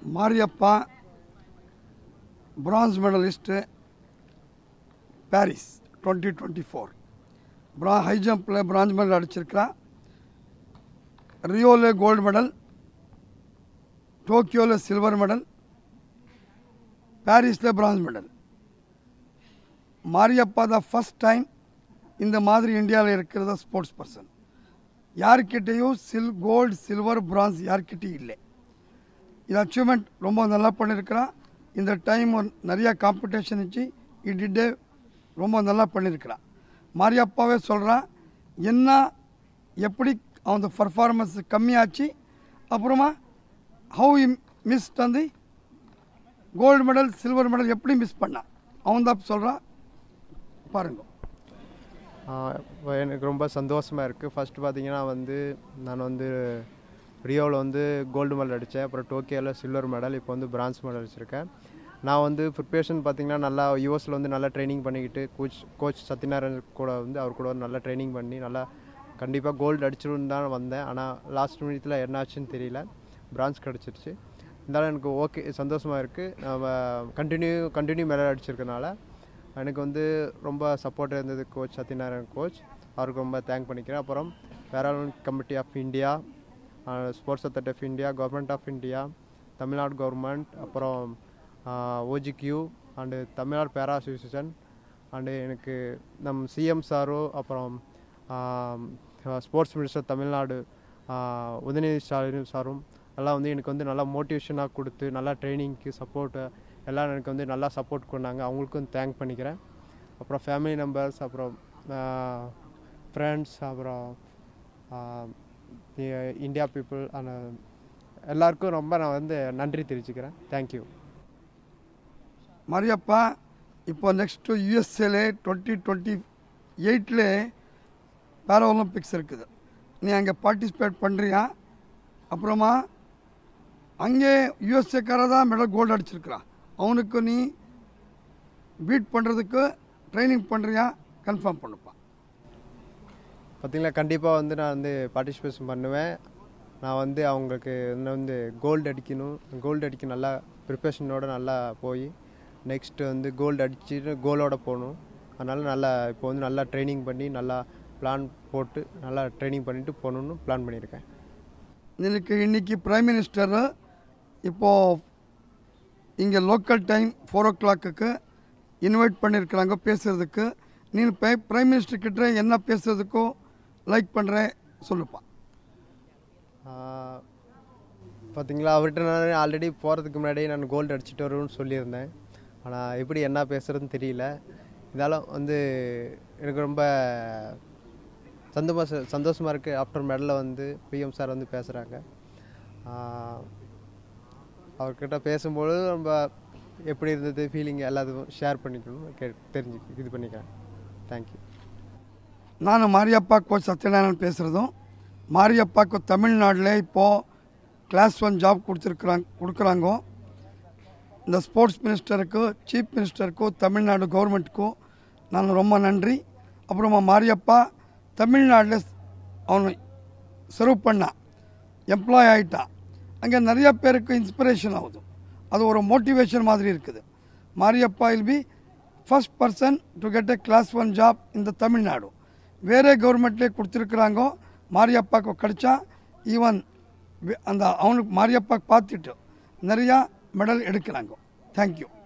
Mariappa, bronze medalist, Paris 2024. High jump bronze medal adichirukra. Rio gold medal, Tokyo silver medal, Paris bronze medal. Mariappa the first time in the Madri India இருக்கிற sports person. யார்கிட்டயும் gold silver France யார்கிட்டயும் இல்லை. இது achievement ரொம்ப நல்லா பண்ணியிருக்கிறான். இந்த time நிறைய competition வச்சு இடிட்டு ரொம்ப நல்லா பண்ணியிருக்கிறான். மாரியப்பாவே சொல்கிறான் என்ன எப்படி அவன் பர்ஃபார்மன்ஸ் கம்மியாச்சு, அப்புறமா ஹவு மிஸ்ட் அந்த கோல்டு மெடல் சில்வர் மெடல் எப்படி மிஸ் பண்ணான் அவன் தான் சொல்கிறான். பாருங்க. எனக்கு ரொம்ப சந்தோஷமாக இருக்குது. ஃபஸ்ட்டு பார்த்திங்கன்னா நான் ரியோவில் கோல்டு மெடல் அடித்தேன். அப்புறம் டோக்கியோவில் சில்வர் மெடல், இப்போ பிரான்ஸ் மெடல் அடிச்சிருக்கேன். நான் ப்ரிப்ரேஷன் பார்த்திங்கன்னா நல்லா யூஎஸில் நல்லா ட்ரைனிங் பண்ணிக்கிட்டு கோச் சத்யநாராயண் கூட அவர் கூட நல்லா ட்ரைனிங் பண்ணி நல்லா கண்டிப்பாக கோல்டு அடிச்சிடுன்னு தான் வந்தேன். ஆனால் லாஸ்ட் மினிட்ல என்ன ஆச்சுன்னு தெரியல, பிரான்ஸ் கிடச்சிருச்சு. இருந்தாலும் எனக்கு ஓகே, சந்தோஷமாக இருக்குது. நம்ம கண்டினியூ மெடல் அடிச்சிருக்கனால எனக்கு ரொம்ப சப்போர்ட் இருந்தது கோச் சத்யநாராயண் கோச், அவருக்கு ரொம்ப தேங்க் பண்ணிக்கிறேன். அப்புறம் Paralympic committee of India, sports authority of India, government of India, Tamil Nadu government, அப்புறம் OGQ and Tamil Nadu para association and எனக்கு நம் சிஎம் சாரோ, அப்புறம் ஸ்போர்ட்ஸ் மினிஸ்டர் தமிழ்நாடு உதயநிதி ஸ்டாலின் சாரும் எல்லாம் எனக்கு நல்லா மோட்டிவேஷனாக கொடுத்து நல்லா ட்ரைனிங்க்கு சப்போர்ட்டு எல்லாம் எனக்கு நல்லா சப்போர்ட் பண்ணாங்க. அவங்களுக்கும் தேங்க் பண்ணிக்கிறேன். அப்புறம் ஃபேமிலி மெம்பர்ஸ், அப்புறம் ஃப்ரெண்ட்ஸ், அப்புறம் இந்தியா பீப்புள் எல்லாருக்கும் ரொம்ப நான் நன்றி தெரிவிச்சுக்கிறேன். தேங்க்யூ. மாரியப்பா இப்போ நெக்ஸ்ட்டு யூஎஸ்ஏல 2028 பேரா ஒலிம்பிக்ஸ் இருக்குது. நீ அங்கே பார்ட்டிசிபேட் பண்ணுறியா? அப்புறமா அங்கே யூஎஸ்ஏக்கார தான் மெடல் கோல்டு அடிச்சிருக்கிறான். அவனுக்கு நீ பீட் பண்ணுறதுக்கு ட்ரைனிங் பண்ணுறியா? கன்ஃபார்ம் பண்ணுப்பா. பார்த்திங்களா, கண்டிப்பாக நான் பார்ட்டிசிபேஷன் பண்ணுவேன். நான் அவங்களுக்கு கோல்டு அடிக்கணும், கோல்டு அடிக்க நல்லா ப்ரிப்ரேஷனோட நல்லா போய் நெக்ஸ்ட்டு கோல்டு அடிச்சுட்டு கோலோட போகணும். அதனால் நல்லா இப்போ நல்லா ட்ரைனிங் பண்ணி நல்லா பிளான் போட்டு நல்லா ட்ரைனிங் பண்ணிவிட்டு போகணுன்னு பிளான் பண்ணியிருக்கேன். இன்னைக்கு பிரைம் மினிஸ்டர் இப்போது இங்கே லோக்கல் டைம் 4 o'clock இன்வைட் பண்ணியிருக்கிறாங்க பேசுகிறதுக்கு. நீ பிரைம் மினிஸ்டர் கிட்ட என்ன பேசுகிறதுக்கோ லைக் பண்ணுறேன் சொல்லுப்பா. பார்த்திங்களா, அவர்கிட்ட நான் ஆல்ரெடி போகிறதுக்கு முன்னாடியே நான் கோல்டு அடிச்சுட்டு வருவேன்னு சொல்லியிருந்தேன். ஆனால் எப்படி என்ன பேசுகிறதுன்னு தெரியல. இருந்தாலும் எனக்கு ரொம்ப சந்தோஷமாக இருக்குது. ஆஃப்டர் மெடலில் பிஎம் சார் பேசுகிறாங்க. அவர்கிட்ட பேசும்போது ரொம்ப எப்படி இருந்தது ஃபீலிங் எல்லாத்துக்கும் ஷேர் பண்ணிக்கணும் இது பண்ணிக்கிறேன். தேங்க்யூ. நான் மாரியப்பா கோச் சத்யநாராயணன் பேசுகிறதும். மாரியப்பாக்கு தமிழ்நாட்டில் இப்போது கிளாஸ் 1 ஜாப் கொடுக்குறாங்க. இந்த ஸ்போர்ட்ஸ் மினிஸ்டருக்கு, சீஃப் மினிஸ்டருக்கும், தமிழ்நாடு கவர்மெண்ட்டுக்கும் நான் ரொம்ப நன்றி. அப்புறமா மாரியப்பா தமிழ்நாட்டில் அவனை சர்வ் பண்ணான், எம்ப்ளாய் ஆகிட்டான். அங்கே நிறைய பேருக்கு இன்ஸ்பிரேஷன் ஆகுது. அது ஒரு மோட்டிவேஷன் மாதிரி இருக்குது. Mariyappa will be first person to get a class 1 job இந்த தமிழ்நாடு. வேறு கவர்மெண்ட்லேயே கொடுத்துருக்குறாங்க. மாரியப்பாக்கு கிடைச்சா ஈவன் அந்த அவனுக்கு மாரியப்பாக்கு பார்த்துட்டு நிறையா மெடல் எடுக்கிறாங்க. தேங்க்யூ.